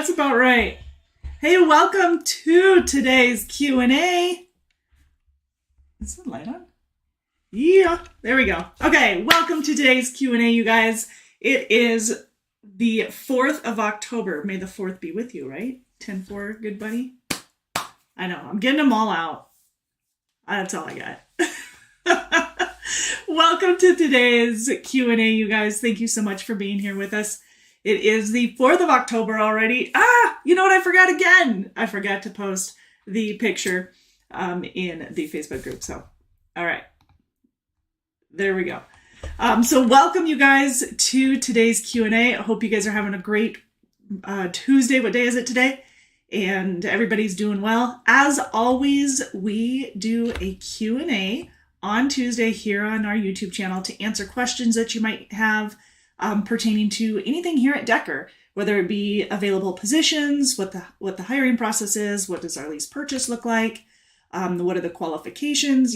That's about right. Hey, welcome to today's Q&A. Is the light on? Yeah, there we go. Okay, welcome to today's Q&A, you guys. It is the 4th of October. May the 4th be with you, right? 10-4, good buddy? I know, I'm getting them all out. That's all I got. Welcome to today's Q&A, you guys. Thank you so much for being here with us. It is the 4th of October already. You know what I forgot again? I forgot to post the picture in the Facebook group. So, all right. There we go. So welcome you guys to today's Q&A. I hope you guys are having a great Tuesday. What day is it today? And everybody's doing well. As always, we do a Q&A on Tuesday here on our YouTube channel to answer questions that you might have pertaining to anything here at Decker, whether it be available positions, what the hiring process is, what does our lease purchase look like, what are the qualifications,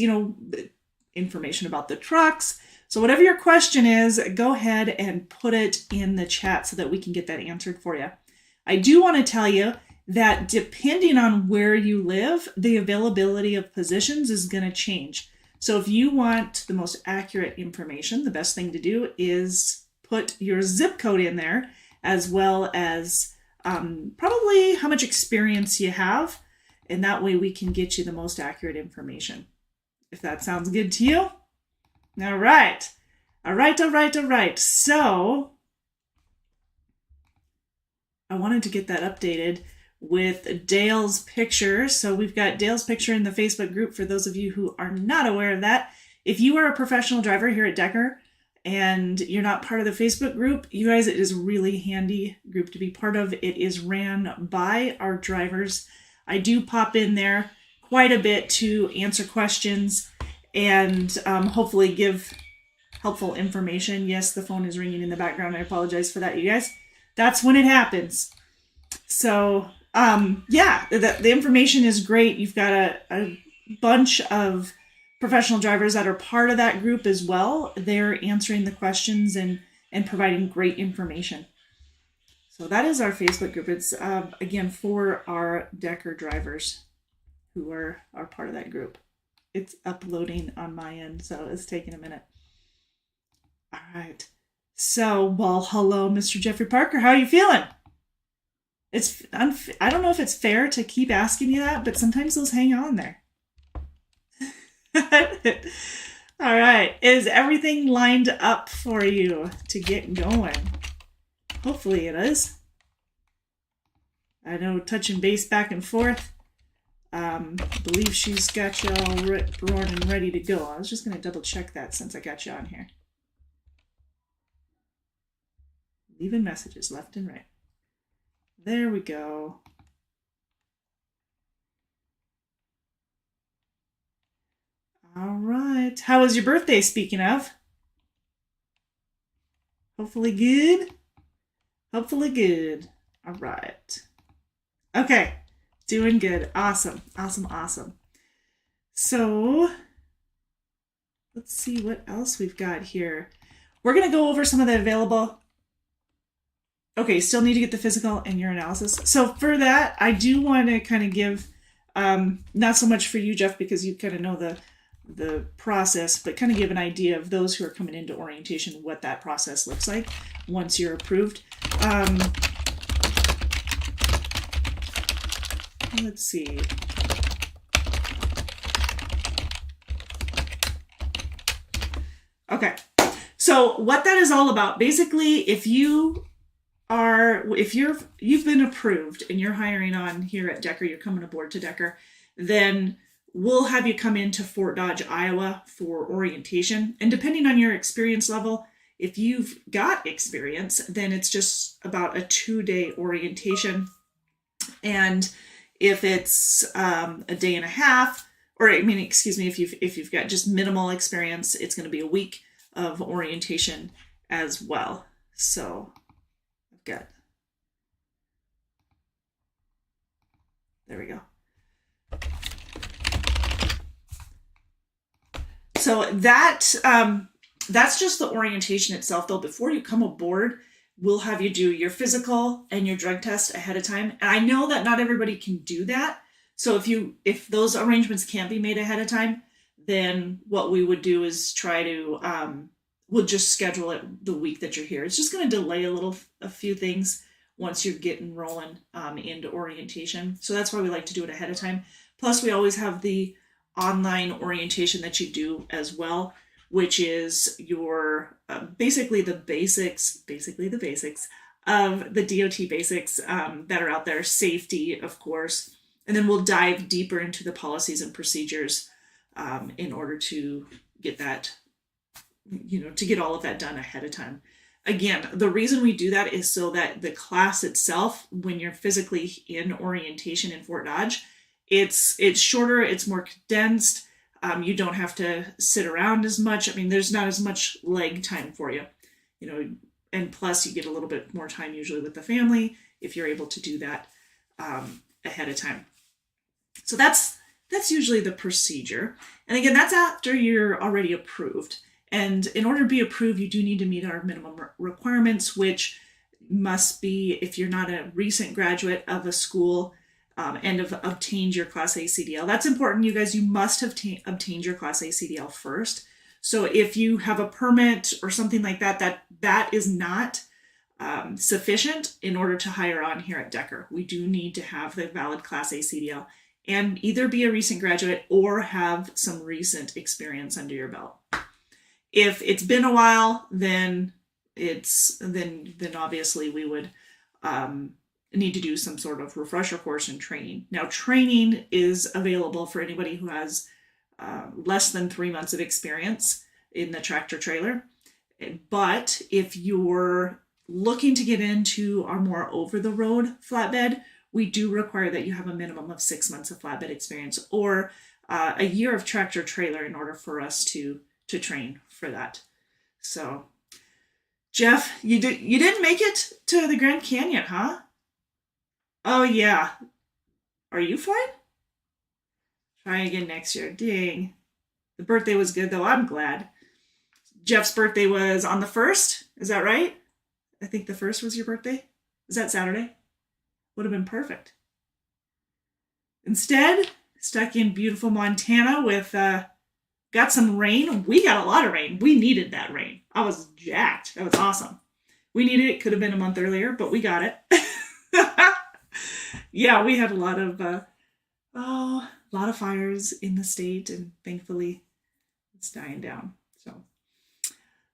information about the trucks. So whatever your question is, go ahead and put it in the chat so that we can get that answered for you. I do want to tell you that depending on where you live, the availability of positions is going to change. So if you want the most accurate information, the best thing to do is put your zip code in there, as well as probably how much experience you have. And that way we can get you the most accurate information. If that sounds good to you. All right. All right. So I wanted to get that updated with Dale's picture. So we've got Dale's picture in the Facebook group for those of you who are not aware of that. If you are a professional driver here at Decker and you're not part of the Facebook group, you guys, it is a really handy group to be part of. It is ran by our drivers. I do pop in there quite a bit to answer questions and hopefully give helpful information. Yes, the phone is ringing in the background. I apologize for that, you guys. That's when it happens. So yeah, the information is great. You've got a bunch of professional drivers that are part of that group as well. They're answering the questions and providing great information. So that is our Facebook group. It's again for our Decker drivers who are part of that group. It's uploading on my end, so it's taking a minute. All right. So, well, hello, Mr. Jeffrey Parker. How are you feeling? I don't know if it's fair to keep asking you that, but sometimes those hang on there. All right. Is everything lined up for you to get going? Hopefully it is. I know touching base back and forth. Believe she's got you all roaring and ready to go. I was just going to double check that since I got you on here. Leaving messages left and right. There we go. All right. How was your birthday, speaking of? Hopefully good. Hopefully good. All right. Okay. Doing good. Awesome. So let's see what else we've got here. We're going to go over some of the available. Okay, still need to get the physical and your analysis. So for that, I do want to kind of give, not so much for you, Jeff, because you kind of know the process, but kind of give an idea of those who are coming into orientation, what that process looks like once you're approved. Let's see. Okay, so what that is all about, basically, if you've been approved and you're hiring on here at Decker, you're coming aboard to Decker, then we'll have you come into Fort Dodge, Iowa for orientation. And depending on your experience level, if you've got experience, then it's just about a 2-day orientation. And if it's a day and a half, if you've got just minimal experience, it's going to be a week of orientation as well. So I've got, there we go. So that's just the orientation itself, though. Before you come aboard, we'll have you do your physical and your drug test ahead of time. And I know that not everybody can do that. So if those arrangements can't be made ahead of time, then what we would do is try to, we'll just schedule it the week that you're here. It's just going to delay a few things once you're getting rolling into orientation. So that's why we like to do it ahead of time. Plus, we always have the online orientation that you do as well, which is your basically the basics of the DOT basics that are out there, safety, of course. And then we'll dive deeper into the policies and procedures in order to get that, to get all of that done ahead of time. Again, the reason we do that is so that the class itself, when you're physically in orientation in Fort Dodge, it's shorter, it's more condensed. You don't have to sit around as much. I mean, there's not as much leg time for you, and plus you get a little bit more time usually with the family if you're able to do that ahead of time. So that's usually the procedure. And again, that's after you're already approved. And in order to be approved, you do need to meet our minimum requirements, which must be if you're not a recent graduate of a school and have obtained your Class A CDL. That's important, you guys. You must have obtained your Class A CDL first. So if you have a permit or something like that, that is not sufficient in order to hire on here at Decker. We do need to have the valid Class A CDL and either be a recent graduate or have some recent experience under your belt. If it's been a while, then obviously we would need to do some sort of refresher course and training. Now, training is available for anybody who has less than 3 months of experience in the tractor trailer. But if you're looking to get into our more over-the-road flatbed, we do require that you have a minimum of 6 months of flatbed experience or a year of tractor trailer in order for us to train for that. So, Jeff, you didn't make it to the Grand Canyon, huh? Oh yeah. Are you fine? Try again next year. Dang. The birthday was good though. I'm glad. Jeff's birthday was on the 1st. Is that right? I think the 1st was your birthday. Is that Saturday? Would have been perfect. Instead, stuck in beautiful Montana with got some rain. We got a lot of rain. We needed that rain. I was jacked. That was awesome. We needed it. Could have been a month earlier, but we got it. Yeah, we had a lot of fires in the state, and thankfully it's dying down. So,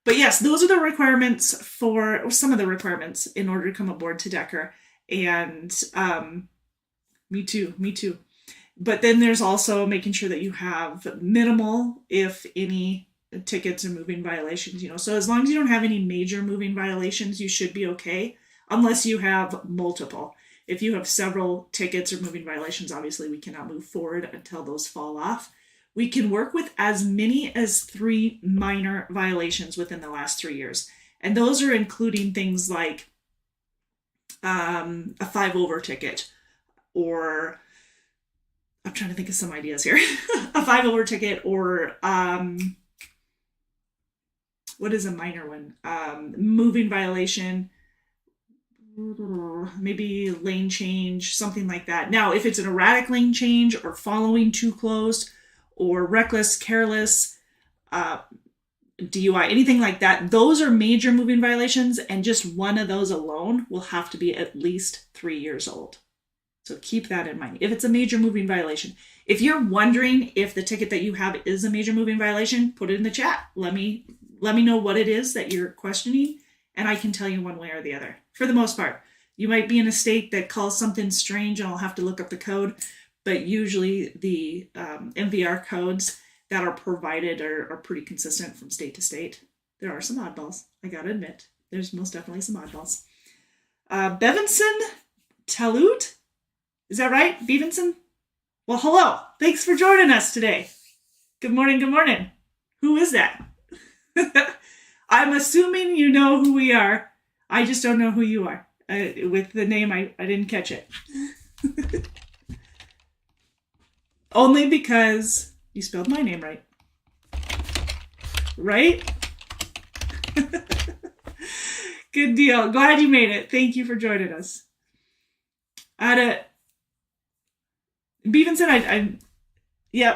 but yes, those are the requirements or some of the requirements in order to come aboard to Decker. And me too. But then there's also making sure that you have minimal, if any, tickets or moving violations, So as long as you don't have any major moving violations, you should be okay, unless you have multiple. If you have several tickets or moving violations, obviously we cannot move forward until those fall off. We can work with as many as 3 minor violations within the last 3 years. And those are including things like a 5-over ticket, or I'm trying to think of some ideas here. A 5-over ticket, or what is a minor one? Moving violation, maybe lane change, something like that. Now, if it's an erratic lane change or following too close or reckless, careless, DUI, anything like that, those are major moving violations, and just one of those alone will have to be at least 3 years old. So keep that in mind. If it's a major moving violation, if you're wondering if the ticket that you have is a major moving violation, put it in the chat. Let me know what it is that you're questioning, and I can tell you one way or the other. For the most part, you might be in a state that calls something strange, and I'll have to look up the code, but usually the MVR codes that are provided are pretty consistent from state to state. There are some oddballs, I gotta admit. There's most definitely some oddballs. Bevinson Talut? Is that right? Bevinson? Well, hello. Thanks for joining us today. Good morning, good morning. Who is that? I'm assuming you know who we are. I just don't know who you are. With the name, I didn't catch it. Only because you spelled my name right. Right? Good deal. Glad you made it. Thank you for joining us. Beaven said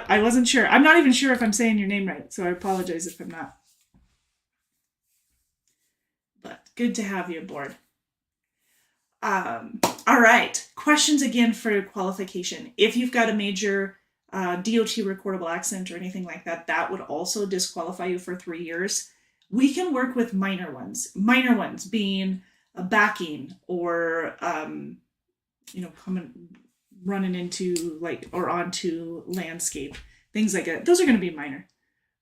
I wasn't sure. I'm not even sure if I'm saying your name right, so I apologize if I'm not. But good to have you aboard. All right. Questions again for qualification. If you've got a major DOT recordable accident or anything like that, that would also disqualify you for 3 years. We can work with minor ones. Minor ones being a backing or, running into or onto landscape, things like that. Those are going to be minor.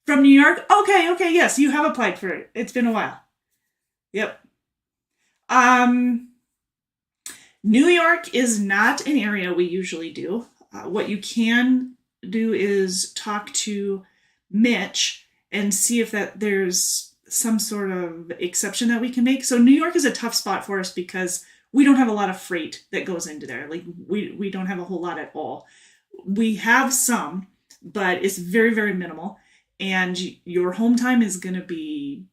From New York? Okay, yes, you have applied for it. It's been a while. Yep. New York is not an area we usually do. What you can do is talk to Mitch and see if there's some sort of exception that we can make. So New York is a tough spot for us because we don't have a lot of freight that goes into there. Like we don't have a whole lot at all. We have some, but it's very, very minimal. And your home time is going to be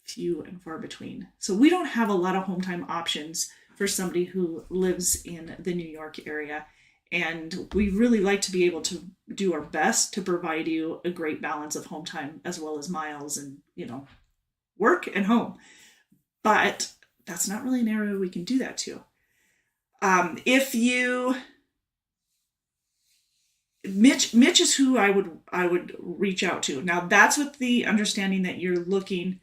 few and far between. So we don't have a lot of home time options for somebody who lives in the New York area. And we really like to be able to do our best to provide you a great balance of home time as well as miles and, work and home. But that's not really an area we can do that to. Mitch is who I would reach out to. Now that's with the understanding that you're looking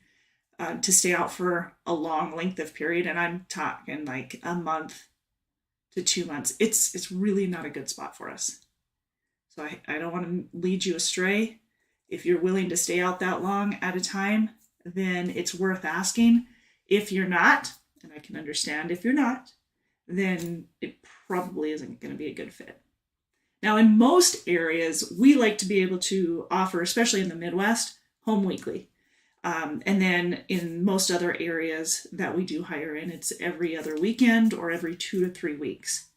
to stay out for a long length of period, and I'm talking like a month to 2 months. It's really not a good spot for us. So I don't want to lead you astray. If you're willing to stay out that long at a time, then it's worth asking. If you're not, and I can understand if you're not, then it probably isn't going to be a good fit. Now, in most areas, we like to be able to offer, especially in the Midwest, home weekly. And then in most other areas that we do hire in, it's every other weekend or every 2 to 3 weeks.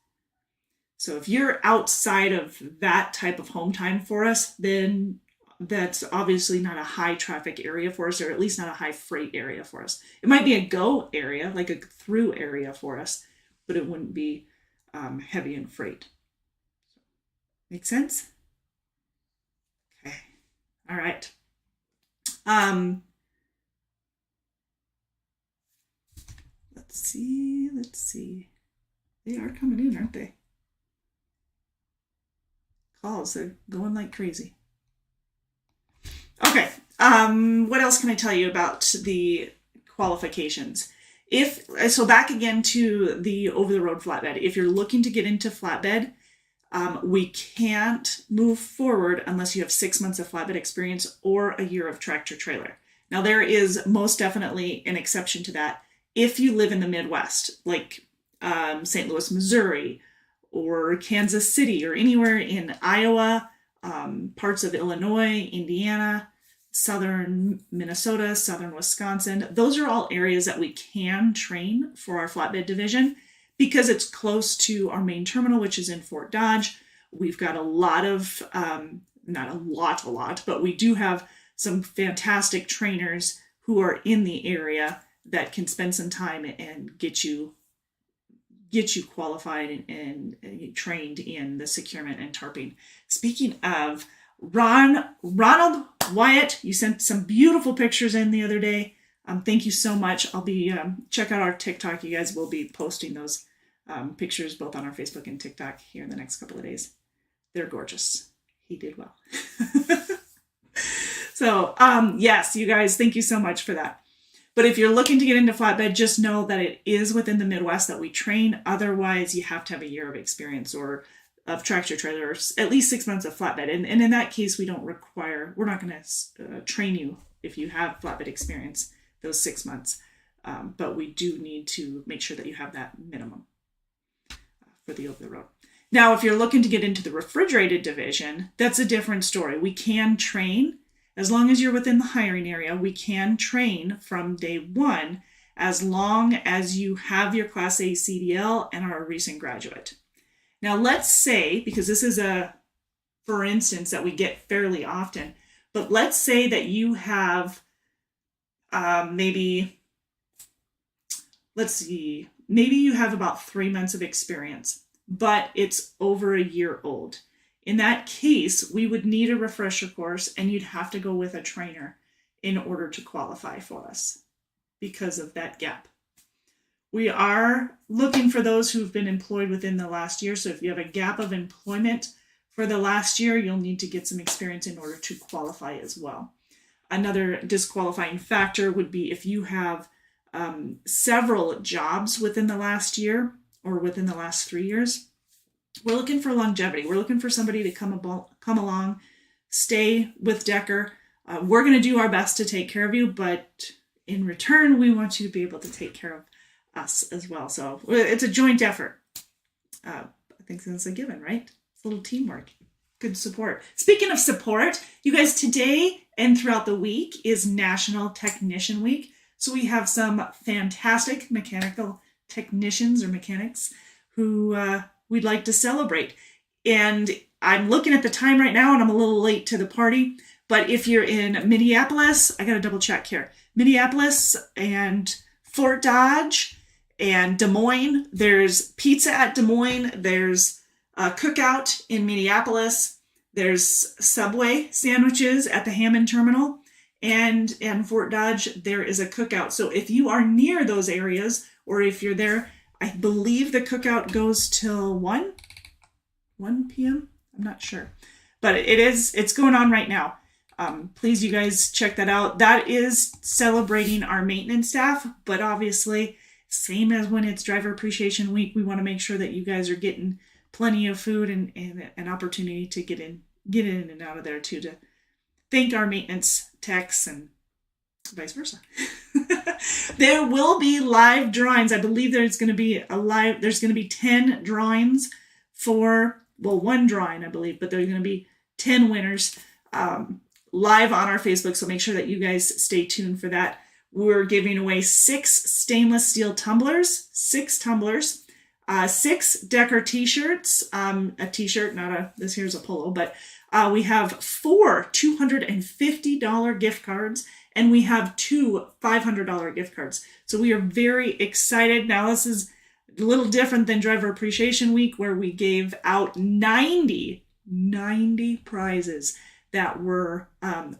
So if you're outside of that type of home time for us, then that's obviously not a high traffic area for us, or at least not a high freight area for us. It might be a go area, like a through area for us, but it wouldn't be heavy in freight. Make sense? Okay. All right. Let's see. They are coming in, aren't they? Calls, they're going like crazy. Okay. What else can I tell you about the qualifications? So back again to the over-the-road flatbed. If you're looking to get into flatbed, we can't move forward unless you have 6 months of flatbed experience or a year of tractor trailer. Now, there is most definitely an exception to that if you live in the Midwest, like St. Louis, Missouri, or Kansas City, or anywhere in Iowa, parts of Illinois, Indiana, southern Minnesota, southern Wisconsin. Those are all areas that we can train for our flatbed division because it's close to our main terminal, which is in Fort Dodge. We've got a lot of, not a lot, but we do have some fantastic trainers who are in the area that can spend some time and get you qualified and trained in the securement and tarping. Speaking of, Ronald Wyatt, you sent some beautiful pictures in the other day. Thank you so much. I'll be, check out our TikTok. You guys will be posting those pictures both on our Facebook and TikTok here in the next couple of days. They're gorgeous. He did well. So, yes, you guys, thank you so much for that. But if you're looking to get into flatbed, just know that it is within the Midwest that we train. Otherwise, you have to have a year of experience or of tractor trailer, or at least 6 months of flatbed. And in that case, we're not going to train you if you have flatbed experience those 6 months. But we do need to make sure that you have that minimum for the over the road. Now, if you're looking to get into the refrigerated division, that's a different story. We can train. As long as you're within the hiring area, we can train from day one as long as you have your Class A CDL and are a recent graduate. Now, let's say, because this is for instance, that we get fairly often, but let's say that you have maybe let's see, maybe you have about 3 months of experience, but it's over a year old. In that case, we would need a refresher course and you'd have to go with a trainer in order to qualify for us because of that gap. We are looking for those who've been employed within the last year. So if you have a gap of employment for the last year, you'll need to get some experience in order to qualify as well. Another disqualifying factor would be if you have several jobs within the last year or within the last 3 years. We're looking for longevity. We're looking for somebody to come along, stay with Decker. We're going to do our best to take care of you, but in return, we want you to be able to take care of us as well. So it's a joint effort. I think that's a given, right? It's a little teamwork. Good support. Speaking of support, you guys, today and throughout the week is National Technician Week. So we have some fantastic mechanical technicians or mechanics who we'd like to celebrate. And I'm looking at the time right now and I'm a little late to the party. But if you're in Minneapolis, I got to double check here. Minneapolis and Fort Dodge and Des Moines. There's pizza at Des Moines. There's a cookout in Minneapolis. There's Subway sandwiches at the Hammond Terminal. And in Fort Dodge, there is a cookout. So if you are near those areas, or if you're there, I believe the cookout goes till 1 p.m. I'm not sure. But it's going on right now. Please, you guys, check that out. That is celebrating our maintenance staff, but obviously, same as when it's Driver Appreciation Week, we want to make sure that you guys are getting plenty of food and an opportunity to get in and out of there too, to thank our maintenance techs and vice versa. There will be live drawings. I believe there's going to be 10 drawings for, well, one drawing, I believe, but there's going to be 10 winners live on our Facebook. So make sure that you guys stay tuned for that. We're giving away 6 stainless steel tumblers, 6 tumblers, 6 Decker t-shirts, a t-shirt, this here's a polo, but we have 4 $250 gift cards, and we have 2 $500 gift cards. So we are very excited. Now, this is a little different than Driver Appreciation Week, where we gave out 90 prizes that were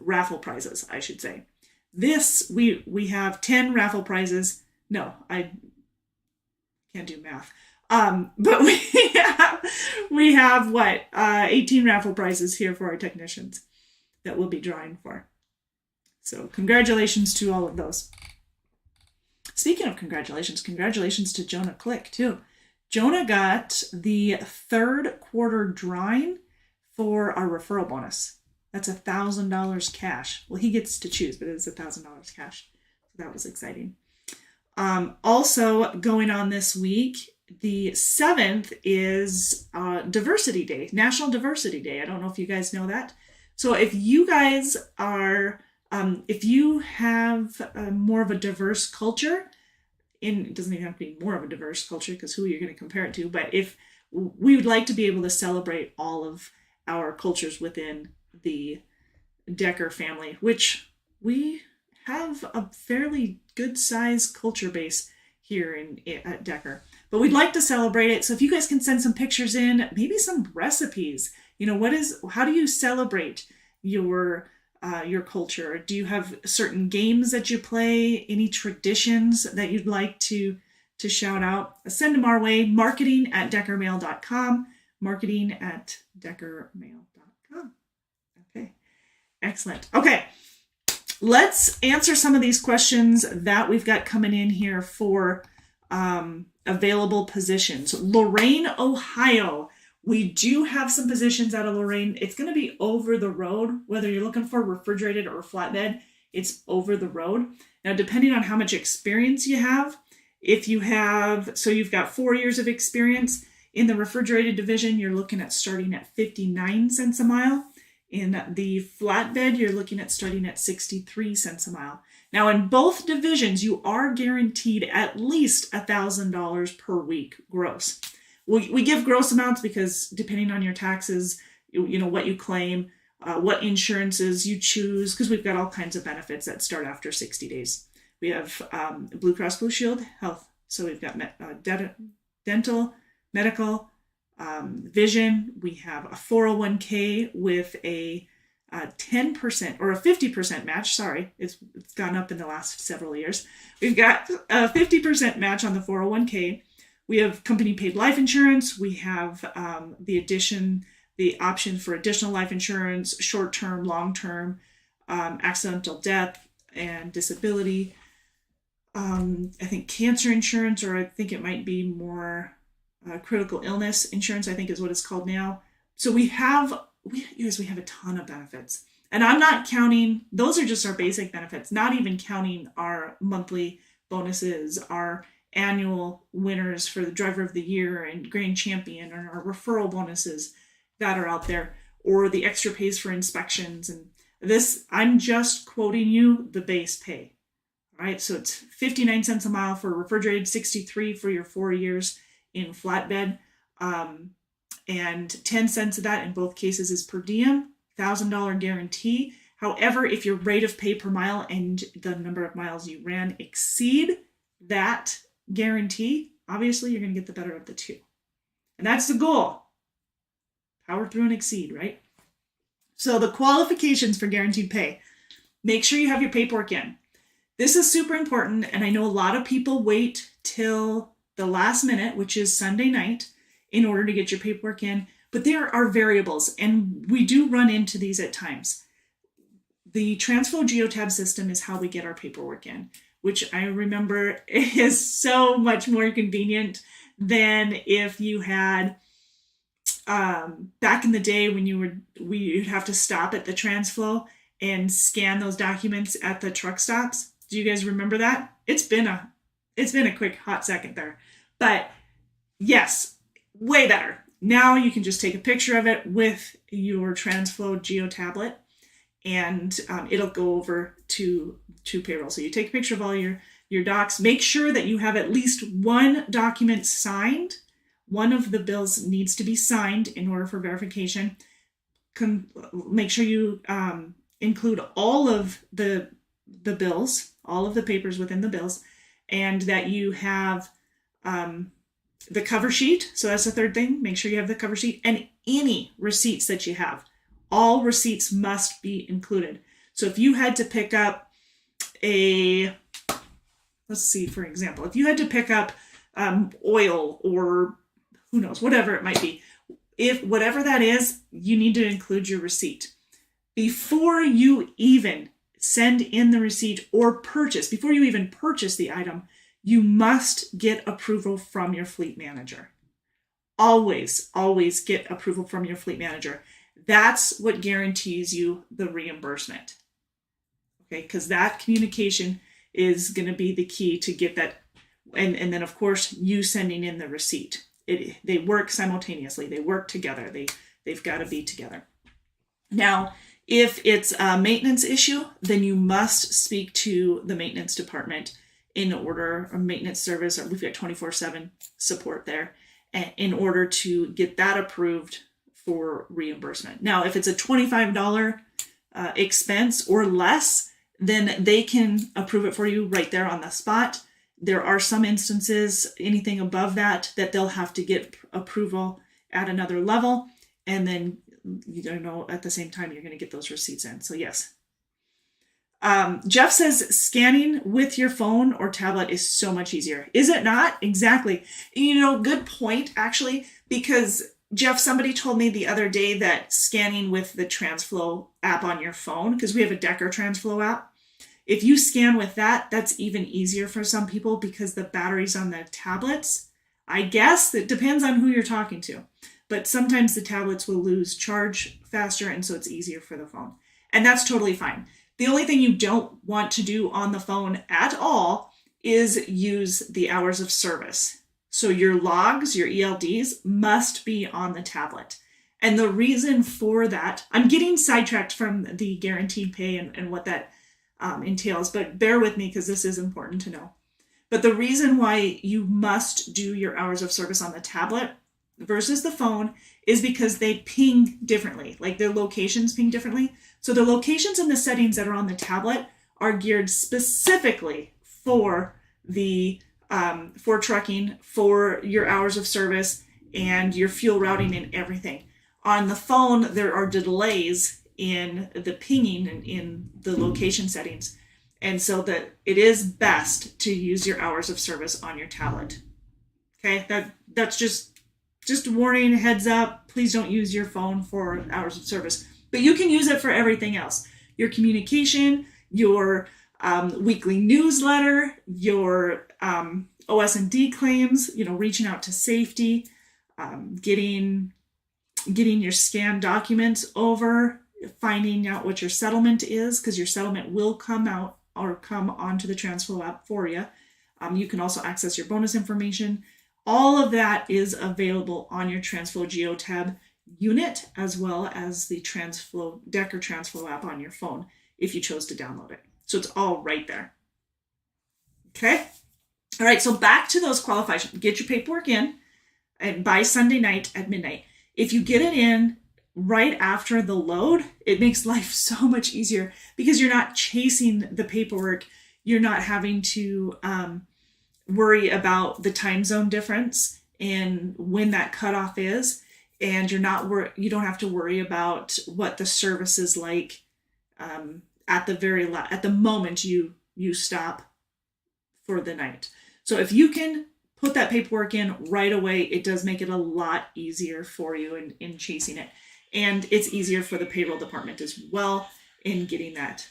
raffle prizes, I should say. This, we have 10 raffle prizes. No, I can't do math. But we have what? 18 raffle prizes here for our technicians that we'll be drawing for. So congratulations to all of those. Speaking of congratulations to Jonah Click too. Jonah got the 3rd quarter drawing for our referral bonus. That's $1,000 cash. Well, he gets to choose, but it's $1,000 cash. So that was exciting. Also going on this week, the 7th is Diversity Day, National Diversity Day. I don't know if you guys know that. So if you guys are, if you have more of a diverse culture, it doesn't even have to be more of a diverse culture because who are you going to compare it to? But if we would like to be able to celebrate all of our cultures within the Decker family, which we have a fairly good sized culture base here at Decker. But we'd like to celebrate it. So if you guys can send some pictures in, maybe some recipes, how do you celebrate your culture? Do you have certain games that you play? Any traditions that you'd like to shout out? Send them our way. marketing@deckermail.com. marketing@deckermail.com. Okay. Excellent. Okay. Let's answer some of these questions that we've got coming in here for available positions. Lorain, Ohio. We do have some positions out of Lorain. It's going to be over the road, whether you're looking for refrigerated or flatbed, it's over the road. Now, depending on how much experience you have, you've got 4 years of experience in the refrigerated division, you're looking at starting at 59 cents a mile. In the flatbed, you're looking at starting at 63 cents a mile. Now, in both divisions, you are guaranteed at least $1,000 per week gross. We give gross amounts because depending on your taxes, what you claim, what insurances you choose, because we've got all kinds of benefits that start after 60 days. We have Blue Cross Blue Shield health So we've got dental, medical, vision. We have a 401k with a 10% or a 50% match. Sorry, it's gone up in the last several years. We've got a 50% match on the 401k. We have company paid life insurance. We have the option for additional life insurance, short-term, long-term, accidental death and disability. I think cancer insurance, or I think it might be more critical illness insurance, I think is what it's called now. So we have a ton of benefits. And I'm not counting, those are just our basic benefits, not even counting our monthly bonuses, our annual winners for the driver of the year and grand champion, and our referral bonuses that are out there, or the extra pays for inspections. And this, I'm just quoting you the base pay. All right, so it's 59 cents a mile for refrigerated, 63 for your 4 years in flatbed, and 10 cents of that in both cases is per diem, $1,000 guarantee. However, if your rate of pay per mile and the number of miles you ran exceed that guarantee, obviously you're going to get the better of the two. And that's the goal. Power through and exceed, right? So the qualifications for guaranteed pay. Make sure you have your paperwork in. This is super important, and I know a lot of people wait till the last minute, which is Sunday night, in order to get your paperwork in. But there are variables, and we do run into these at times. The Transflow Geotab system is how we get our paperwork in, which I remember is so much more convenient than if you had back in the day when we'd have to stop at the Transflow and scan those documents at the truck stops. Do you guys remember that? It's been a quick hot second there, but yes, way better. Now you can just take a picture of it with your Transflow Geo tablet, and it'll go over to payroll. So you take a picture of all your docs. Make sure that you have at least one document signed. One of the bills needs to be signed in order for verification. Make sure you include all of the bills, all of the papers within the bills, and that you have the cover sheet. So that's the third thing. Make sure you have the cover sheet and any receipts that you have. All receipts must be included. So if you had to pick up let's see, for example, if you had to pick up oil or who knows, whatever it might be, if whatever that is, you need to include your receipt. Before you even send in the receipt or before you even purchase the item, you must get approval from your fleet manager. Always, always get approval from your fleet manager. That's what guarantees you the reimbursement. Okay, because that communication is going to be the key to get that. And then, of course, you sending in the receipt. They work simultaneously. They work together. They've got to be together. Now, if it's a maintenance issue, then you must speak to the maintenance department in order, or maintenance service, or we've got 24/7 support there, in order to get that approved for reimbursement. Now, if it's a $25 expense or less, then they can approve it for you right there on the spot. There are some instances, anything above that they'll have to get approval at another level. And then, at the same time, you're going to get those receipts in. So yes. Jeff says scanning with your phone or tablet is so much easier. Is it not? Exactly. Good point, actually, because Jeff, somebody told me the other day that scanning with the Transflow app on your phone, because we have a Decker Transflow app, if you scan with that, that's even easier for some people because the batteries on the tablets, I guess it depends on who you're talking to, but sometimes the tablets will lose charge faster, and so it's easier for the phone. And that's totally fine. The only thing you don't want to do on the phone at all is use the hours of service. So your logs, your ELDs, must be on the tablet. And the reason for that, I'm getting sidetracked from the guaranteed pay and what that entails, but bear with me because this is important to know. But the reason why you must do your hours of service on the tablet versus the phone is because they ping differently, like their locations ping differently. So the locations and the settings that are on the tablet are geared specifically for the for trucking, for your hours of service, and your fuel routing and everything. On the phone, there are delays in the pinging and in the location settings. And so that it is best to use your hours of service on your tablet. Okay, that's just a warning, heads up. Please don't use your phone for hours of service. But you can use it for everything else. Your communication, your weekly newsletter, your OS&D claims, reaching out to safety, getting your scanned documents over, finding out what your settlement is, because your settlement will come out or come onto the TransFlow app for you. You can also access your bonus information. All of that is available on your TransFlow GeoTab unit, as well as the TransFlow deck or TransFlow app on your phone if you chose to download it. So it's all right there. Okay. All right. So back to those qualifications. Get your paperwork in and by Sunday night at midnight. If you get it in right after the load, it makes life so much easier because you're not chasing the paperwork. You're not having to worry about the time zone difference and when that cutoff is. And you don't have to worry about what the service is like at the moment you stop for the night. So if you can put that paperwork in right away, it does make it a lot easier for you in chasing it. And it's easier for the payroll department as well in getting that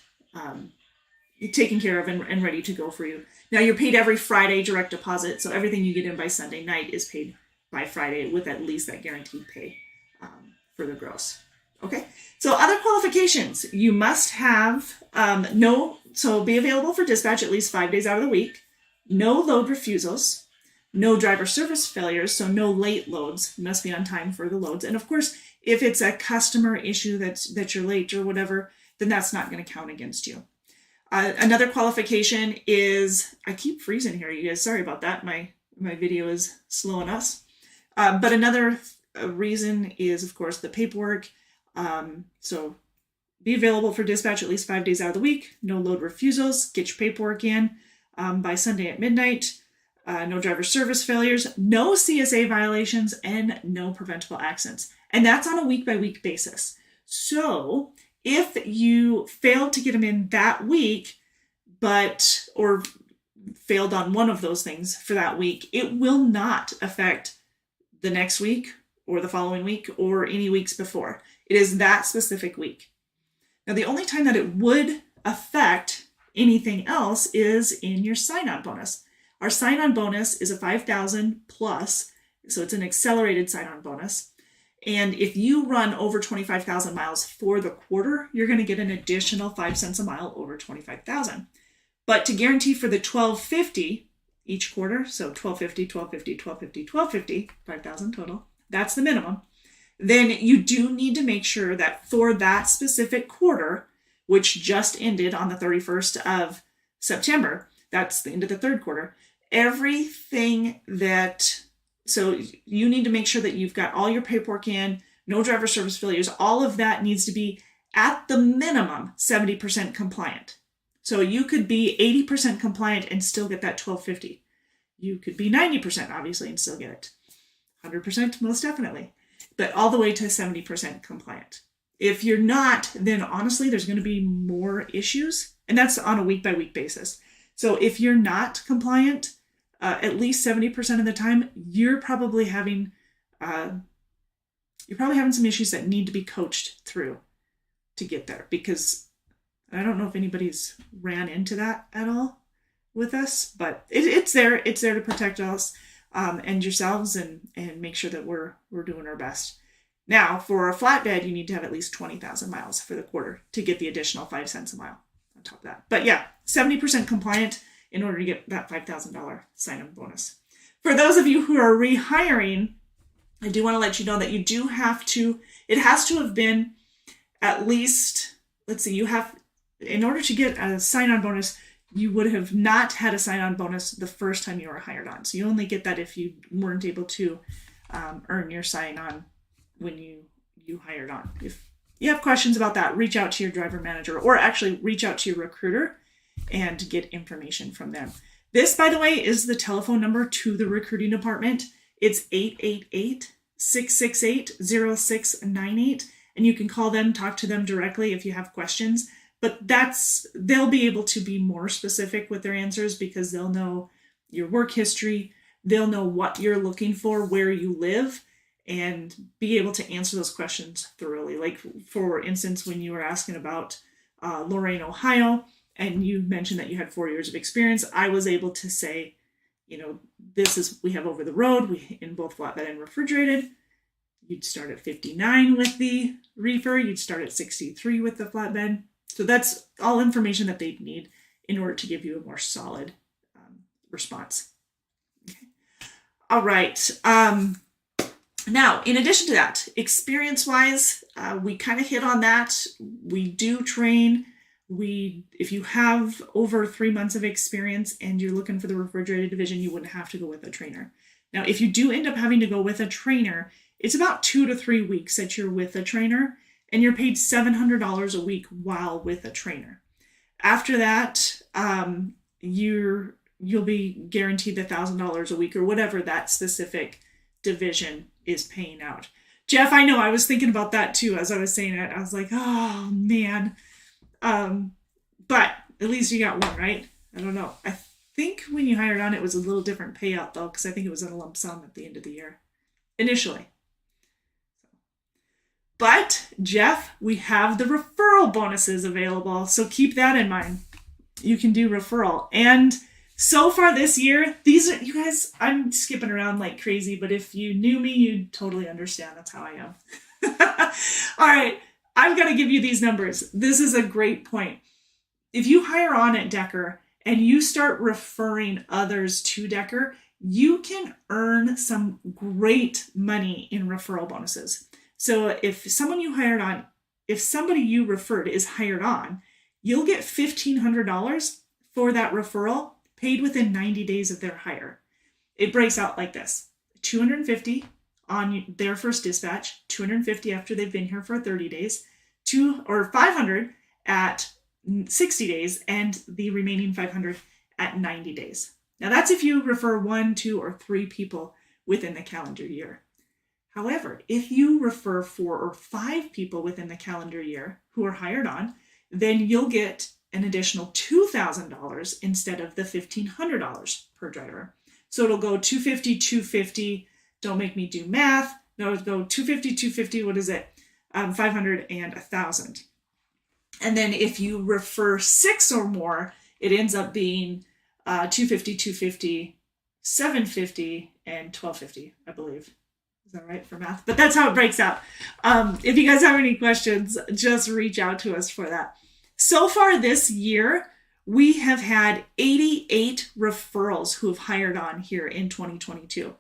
taken care of and ready to go for you. Now you're paid every Friday direct deposit. So everything you get in by Sunday night is paid by Friday with at least that guaranteed pay for the gross. Okay. So other qualifications, you must have be available for dispatch at least 5 days out of the week, no load refusals, no driver service failures, so no late loads. You must be on time for the loads. And of course, if it's a customer issue that you're late or whatever, then that's not going to count against you. Another qualification is, I keep freezing here, you guys. Sorry about that. My video is slowing us. But another reason is, of course, the paperwork. So be available for dispatch at least 5 days out of the week. No load refusals. Get your paperwork in by Sunday at midnight. No driver service failures. No CSA violations and no preventable accidents. And that's on a week-by-week basis. So if you failed to get them in that week, or failed on one of those things for that week, it will not affect the next week or the following week or any weeks before. It is that specific week. Now, the only time that it would affect anything else is in your sign-on bonus. Our sign-on bonus is a $5,000 plus, so it's an accelerated sign-on bonus. And if you run over 25,000 miles for the quarter, you're going to get an additional 5 cents a mile over 25,000. But to guarantee for the 1250 each quarter, so 1250, 1250, 1250, 1250, 5,000 total, that's the minimum, then you do need to make sure that for that specific quarter, which just ended on the 31st of September, that's the end of the third quarter, so you need to make sure that you've got all your paperwork in, no driver service failures, all of that needs to be at the minimum 70% compliant. So you could be 80% compliant and still get that 1250. You could be 90% obviously and still get it. 100% most definitely, but all the way to 70% compliant. If you're not, then honestly, there's going to be more issues, and that's on a week-by-week basis. So if you're not compliant, at least 70% of the time, you're probably having some issues that need to be coached through to get there. Because I don't know if anybody's ran into that at all with us, but it's there. It's there to protect us and yourselves and make sure that we're doing our best. Now, for a flatbed, you need to have at least 20,000 miles for the quarter to get the additional 5 cents a mile on top of that. But yeah, 70% compliant in order to get that $5,000 sign-on bonus. For those of you who are rehiring, I do want to let you know that you do have to, it has to have been at least, in order to get a sign-on bonus, you would have not had a sign-on bonus the first time you were hired on. So you only get that if you weren't able to earn your sign-on when you hired on. If you have questions about that, reach out to your driver manager or actually reach out to your recruiter and get information from them. This, by the way, is the telephone number to the recruiting department. It's 888-668-0698. And you can call them, talk to them directly if you have questions. But they'll be able to be more specific with their answers because they'll know your work history. They'll know what you're looking for, where you live, and be able to answer those questions thoroughly. Like, for instance, when you were asking about Lorain, Ohio, and you mentioned that you had 4 years of experience, I was able to say, we have over the road, in both flatbed and refrigerated. You'd start at 59 with the reefer. You'd start at 63 with the flatbed. So that's all information that they'd need in order to give you a more solid response. Okay. All right. Now, in addition to that, experience-wise, we kind of hit on that. We do train. If you have over 3 months of experience and you're looking for the refrigerated division, you wouldn't have to go with a trainer. Now, if you do end up having to go with a trainer, it's about 2 to 3 weeks that you're with a trainer, and you're paid $700 a week while with a trainer. After that, you'll be guaranteed the $1,000 a week or whatever that specific division is paying out. Jeff, I know I was thinking about that too as I was saying it. I was like, oh man. But at least you got one, right? I don't know. I think when you hired on, it was a little different payout though, because I think it was in a lump sum at the end of the year initially. But Jeff, we have the referral bonuses available. So keep that in mind. You can do referral. And so far this year, these are, you guys, I'm skipping around like crazy, but if you knew me, you'd totally understand. That's how I am. All right. I've got to give you these numbers. This is a great point. If you hire on at Decker and you start referring others to Decker, you can earn some great money in referral bonuses. So if someone you hired on, if somebody you referred is hired on, you'll get $1,500 for that referral paid within 90 days of their hire. It breaks out like this: $250 on their first dispatch, $250 after they've been here for 30 days, $500 at 60 days, and the remaining $500 at 90 days. Now that's if you refer 1, 2, or 3 people within the calendar year. However, if you refer 4 or 5 people within the calendar year who are hired on, then you'll get an additional $2,000 instead of the $1,500 per driver. So it'll go $250, $250. Don't make me do math. No, it'll go $250, $250. What is it? $500 and $1,000. And then if you refer 6 or more, it ends up being $250, $250, $750, and $1,250, I believe. Is that right for math? But that's how it breaks out. If you guys have any questions, just reach out to us for that. So far this year, we have had 88 referrals who have hired on here in 2022.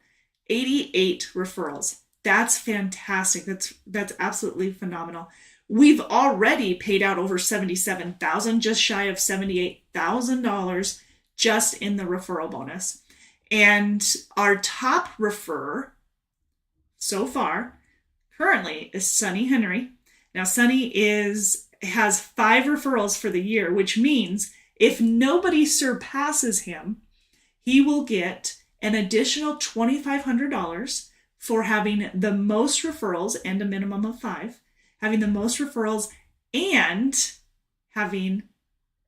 88 referrals. That's fantastic. That's absolutely phenomenal. We've already paid out over $77,000, just shy of $78,000 just in the referral bonus. And our top referrer so far currently is Sonny Henry. Now Sonny has 5 referrals for the year, which means if nobody surpasses him, he will get an additional $2,500 for having the most referrals and a minimum of 5, having the most referrals and having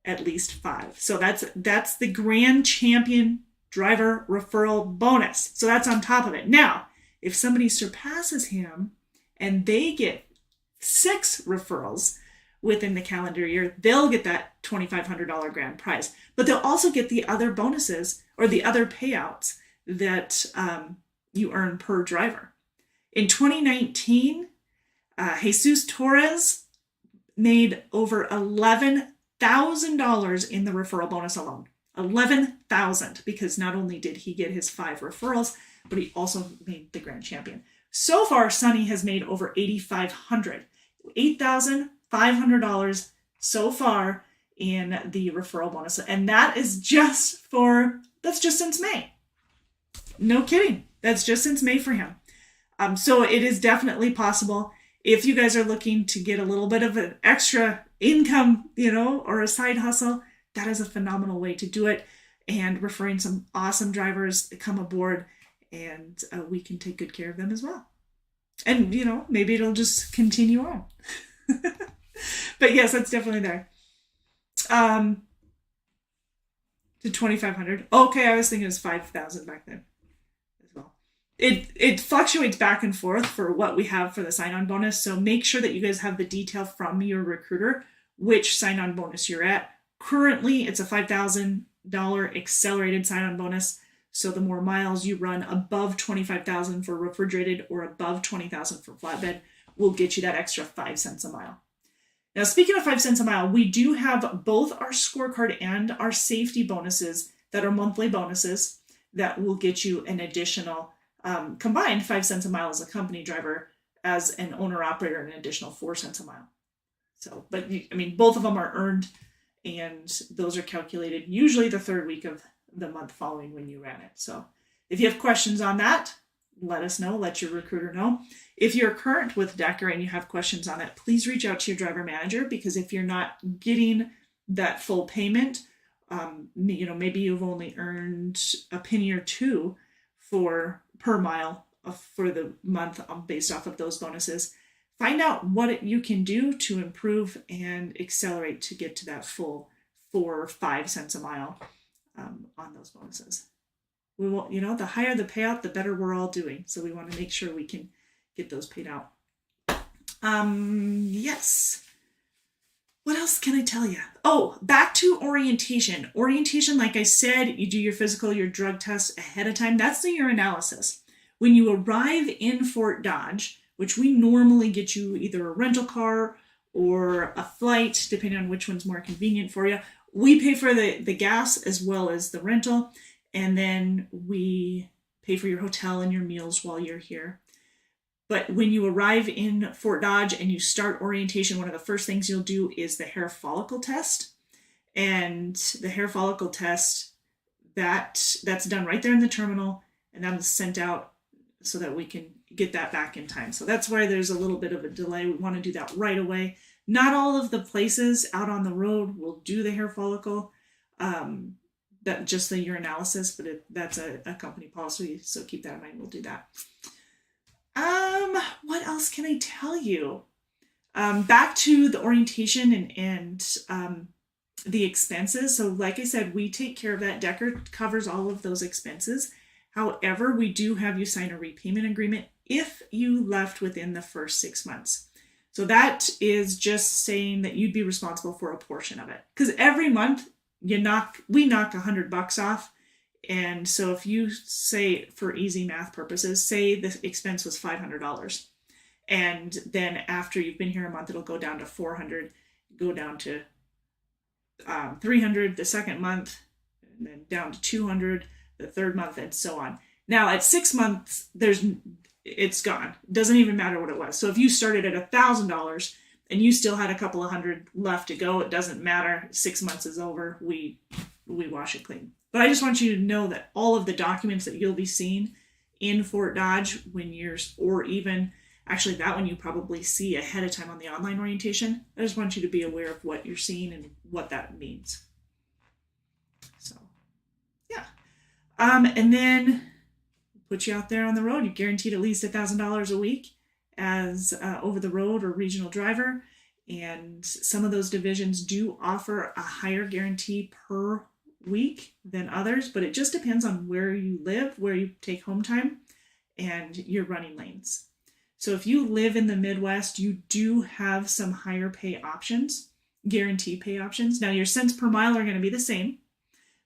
at least 5. So that's the grand champion driver referral bonus. So that's on top of it. Now, if somebody surpasses him and they get 6 referrals within the calendar year, they'll get that $2,500 grand prize. But they'll also get the other bonuses or the other payouts that you earn per driver. In 2019, Jesus Torres made over $11,000 in the referral bonus alone. $11,000, because not only did he get his 5 referrals, but he also made the grand champion. So far, Sonny has made over $8,500. $8,500 so far in the referral bonus. And that's just since May. No kidding. That's just since May for him. So it is definitely possible. If you guys are looking to get a little bit of an extra income, or a side hustle, that is a phenomenal way to do it. and referring some awesome drivers to come aboard, and we can take good care of them as well. And, you know, maybe it'll just continue on. But yes, that's definitely there. To 2,500. Okay, I was thinking it was 5,000 back then as well. It fluctuates back and forth for what we have for the sign-on bonus. So make sure that you guys have the detail from your recruiter which sign-on bonus you're at. Currently, it's a $5,000 accelerated sign-on bonus. So the more miles you run above 25,000 for refrigerated or above 20,000 for flatbed will get you that extra 5 cents a mile. Now, speaking of 5 cents a mile, we do have both our scorecard and our safety bonuses that are monthly bonuses that will get you an additional combined 5 cents a mile as a company driver, as an owner operator, an additional 4 cents a mile. So, but I mean, both of them are earned, and those are calculated usually the third week of the month following when you ran it. So if you have questions on that, let us know, let your recruiter know. If you're current with Decker and you have questions on it, please reach out to your driver manager, because if you're not getting that full payment, you know, maybe you've only earned a penny or two per mile for the month based off of those bonuses. Find out what you can do to improve and accelerate to get to that full 4 or 5 cents a mile on those bonuses. We will, you know, the higher the payout, the better we're all doing. So we want to make sure we can get those paid out. Yes. What else can I tell you? Oh, back to orientation. Orientation, like I said, you do your physical, your drug test ahead of time. That's the urinalysis. When you arrive in Fort Dodge, which we normally get you either a rental car or a flight, depending on which one's more convenient for you. We pay for the gas as well as the rental, and then we pay for your hotel and your meals while you're here. But when you arrive in Fort Dodge and you start orientation, one of the first things you'll do is the hair follicle test. And the hair follicle test, that's done right there in the terminal, and that's sent out so that we can get that back in time. So that's why there's a little bit of a delay. We want to do that right away. Not all of the places out on the road will do the hair follicle, that just the urinalysis, but that's a company policy, so keep that in mind. We'll do that. What else can I tell you? Back to the orientation and the expenses. So like I said, we take care of that. Decker covers all of those expenses. However, we do have you sign a repayment agreement if you left within the first 6 months. So that is just saying that you'd be responsible for a portion of it. Because every month we knock $100 off. And so if you say, for easy math purposes, say the expense was $500, and then after you've been here a month, it'll go down to $400, go down to $300 the second month, and then down to $200 the third month, and so on. Now at 6 months, it's gone. It doesn't even matter what it was. So if you started at $1,000 and you still had a couple of hundred left to go, it doesn't matter. 6 months is over. We wash it clean. But I just want you to know that all of the documents that you'll be seeing in Fort Dodge or even actually that one you probably see ahead of time on the online orientation. I just want you to be aware of what you're seeing and what that means. So, yeah. And then put you out there on the road. You're guaranteed at least $1,000 a week as over the road or regional driver. And some of those divisions do offer a higher guarantee per week than others, but it just depends on where you live, where you take home time, and your running lanes. So if you live in the Midwest, you do have some higher pay options, guarantee pay options. Now your cents per mile are going to be the same,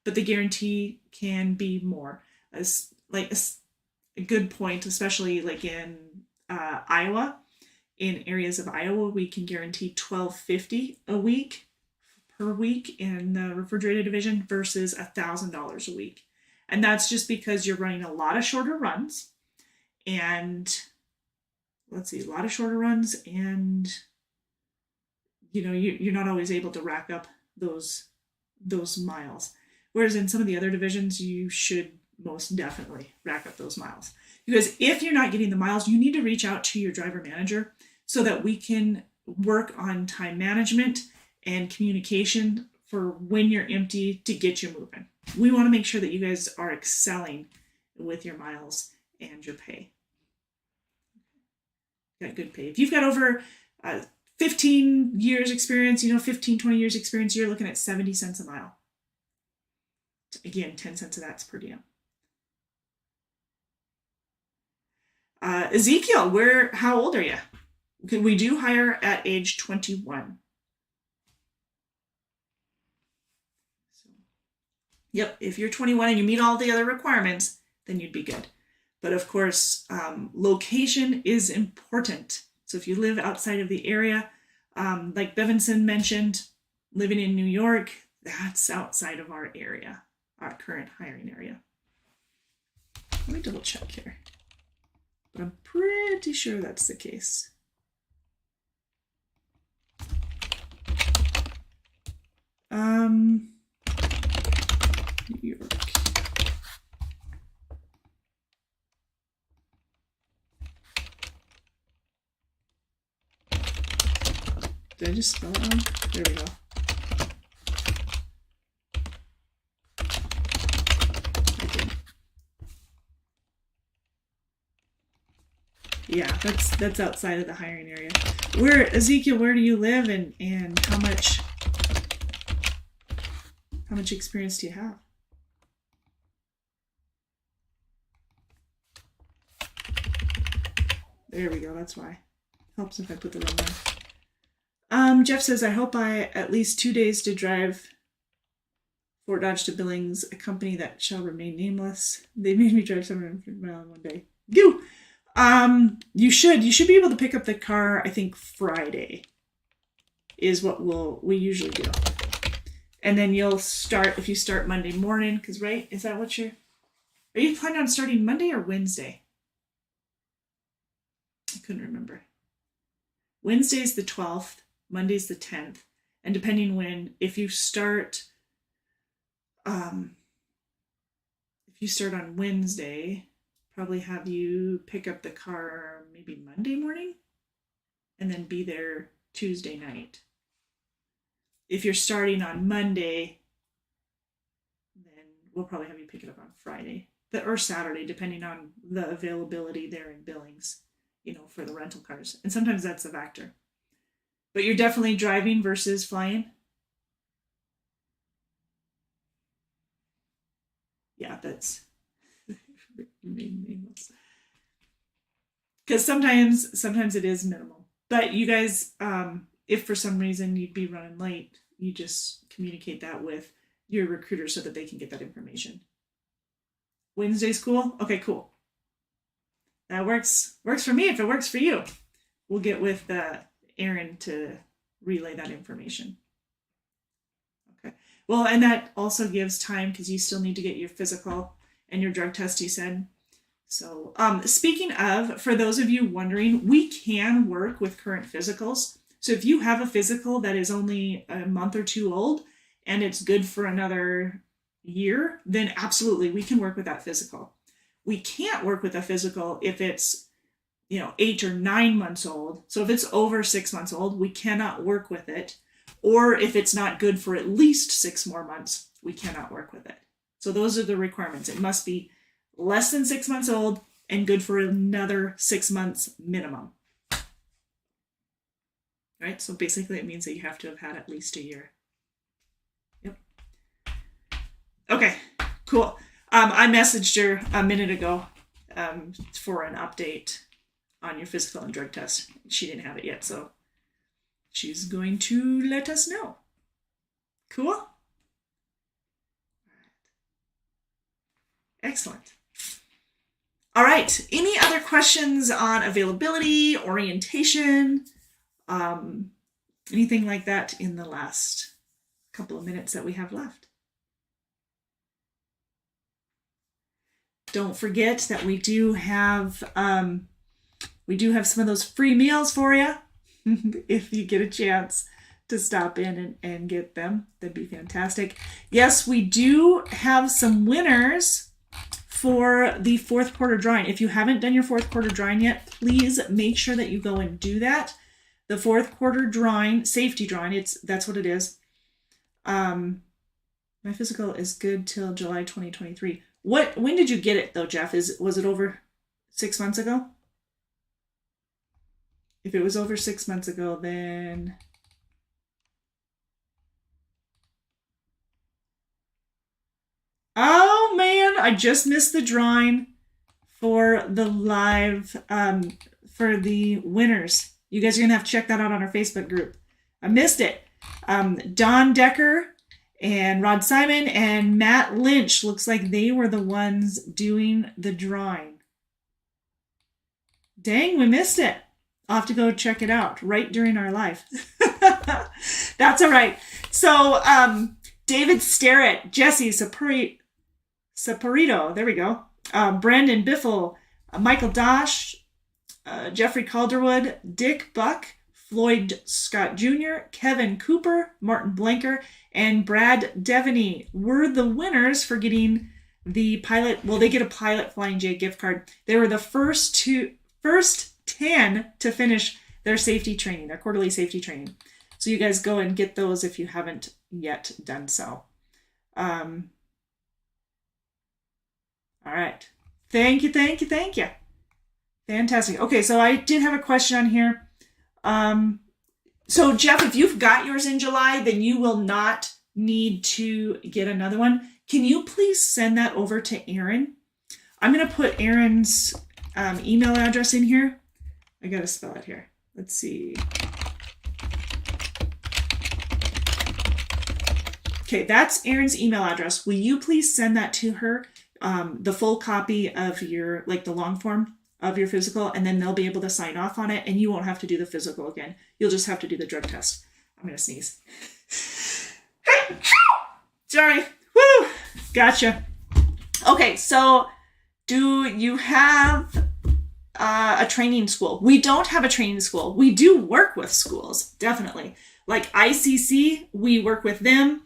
but the guarantee can be more. As like a good point, especially like in Iowa. In areas of Iowa, we can guarantee $1,250 a week per week in the refrigerated division versus $1,000 a week. And that's just because you're running a lot of shorter runs, and a lot of shorter runs, and you're not always able to rack up those miles. Whereas in some of the other divisions, you should most definitely rack up those miles. Because if you're not getting the miles, you need to reach out to your driver manager so that we can work on time management and communication for when you're empty to get you moving. we want to make sure that you guys are excelling with your miles and your pay. Got good pay. If you've got over 15 years experience, 15, 20 years experience, you're looking at 70 cents a mile. Again, 10 cents of that's per diem. Ezekiel, how old are you? We do hire at age 21. So, yep, if you're 21 and you meet all the other requirements, then you'd be good. But of course, location is important. So if you live outside of the area, like Bevinson mentioned, living in New York, that's outside of our area, our current hiring area. Let me double check here. But I'm pretty sure that's the case. New York. Did I just spell it wrong? There we go. Yeah, that's outside of the hiring area. Ezekiel, where do you live, and how much experience do you have? There we go, that's why. Helps if I put the wrong one. Jeff says, I hope I at least 2 days to drive Fort Dodge to Billings, a company that shall remain nameless. They made me drive 750 miles in one day. Goo! You should be able to pick up the car, I think Friday is what we usually do. And then if you start Monday morning, because right, is that what are you planning on starting Monday or Wednesday? I couldn't remember. Wednesday's the 12th, Monday's the 10th. And depending if you start on Wednesday, probably have you pick up the car maybe Monday morning and then be there Tuesday night. If you're starting on Monday, then we'll probably have you pick it up on Friday or Saturday, depending on the availability there in Billings, for the rental cars. And sometimes that's a factor. But you're definitely driving versus flying. Yeah, that's because sometimes it is minimal. But you guys, if for some reason you'd be running late, you just communicate that with your recruiter so that they can get that information. Wednesday's cool? Okay, cool. That works for me if it works for you. We'll get with Aaron to relay that information. Okay. Well, and that also gives time because you still need to get your physical and your drug test, you said. So speaking of, for those of you wondering, we can work with current physicals. So if you have a physical that is only a month or two old and it's good for another year, then absolutely we can work with that physical. We can't work with a physical if it's 8 or 9 months old. So if it's over 6 months old, we cannot work with it. Or if it's not good for at least 6 more months, we cannot work with it. So those are the requirements. It must be less than 6 months old and good for another 6 months minimum. Right? So basically it means that you have to have had at least a year. Yep. Okay, cool. I messaged her a minute ago for an update on your physical and drug test. She didn't have it yet, so she's going to let us know. Cool? Excellent. All right. Any other questions on availability, orientation, anything like that in the last couple of minutes that we have left? Don't forget that we do have some of those free meals for you. If you get a chance to stop in and get them, that'd be fantastic. Yes, we do have some winners for the fourth quarter drawing. If you haven't done your fourth quarter drawing yet, please make sure that you go and do that. The fourth quarter drawing, safety drawing, that's what it is. My physical is good till July 2023. When did you get it though, Jeff? Was it over 6 months ago? If it was over 6 months ago, then oh man, I just missed the drawing for the live for the winners. You guys are gonna have to check that out on our Facebook group. I missed it. Don Decker and Rod Simon and Matt Lynch, looks like they were the ones doing the drawing. Dang, we missed it. I'll have to go check it out right during our live. That's all right. So David Starrett, Jesse Saporito, there we go. Brandon Biffle, Michael Dosh, Jeffrey Calderwood, Dick Buck, Floyd Scott Jr., Kevin Cooper, Martin Blanker, and Brad Devaney were the winners for getting the pilot. Well, they get a Pilot Flying J gift card. They were the first 10 to finish their safety training, their quarterly safety training. So you guys go and get those if you haven't yet done so. All right. Thank you. Fantastic. Okay, so I did have a question on here. So Jeff, if you've got yours in July, then you will not need to get another one. Can you please send that over to Aaron? I'm going to put Aaron's email address in here. I got to spell it here. Let's see. Okay, that's Aaron's email address. Will you please send that to her? The full copy of your, like the long form of your physical, and then they'll be able to sign off on it, and you won't have to do the physical again. You'll just have to do the drug test. I'm going to sneeze. Sorry. Woo! Gotcha. Okay, so do you have a training school? We don't have a training school. We do work with schools, definitely. Like ICC, we work with them.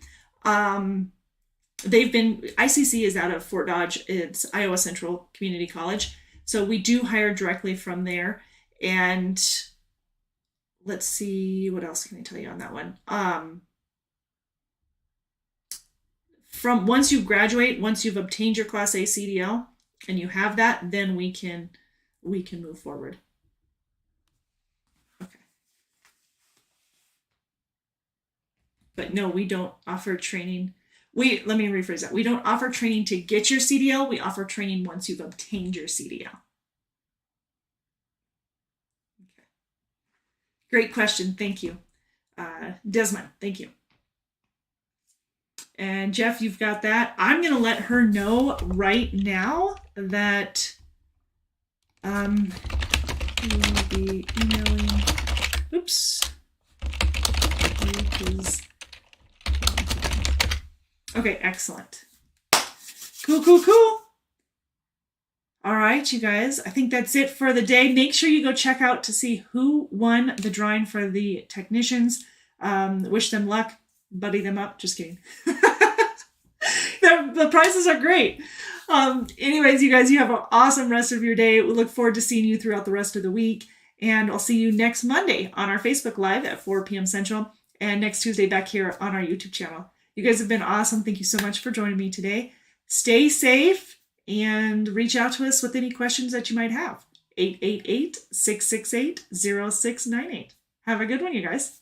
ICC is out of Fort Dodge. It's Iowa Central Community College. So we do hire directly from there. And let's see, what else can I tell you on that one? From once you graduate, once you've obtained your Class A CDL and you have that, then we can move forward. Okay. But no, we don't offer training. Let me rephrase that. We don't offer training to get your CDL. We offer training once you've obtained your CDL. Okay. Great question. Thank you. Desmond, thank you. And Jeff, you've got that. I'm going to let her know right now that we'll be emailing. Oops. Okay, excellent. Cool. All right, you guys, I think that's it for the day. Make sure you go check out to see who won the drawing for the technicians. Wish them luck, buddy them up. Just kidding. The prizes are great. Anyways, you guys, you have an awesome rest of your day. We look forward to seeing you throughout the rest of the week. And I'll see you next Monday on our Facebook Live at 4 p.m. Central and next Tuesday back here on our YouTube channel. You guys have been awesome. Thank you so much for joining me today. Stay safe and reach out to us with any questions that you might have. 888-668-0698. Have a good one, you guys.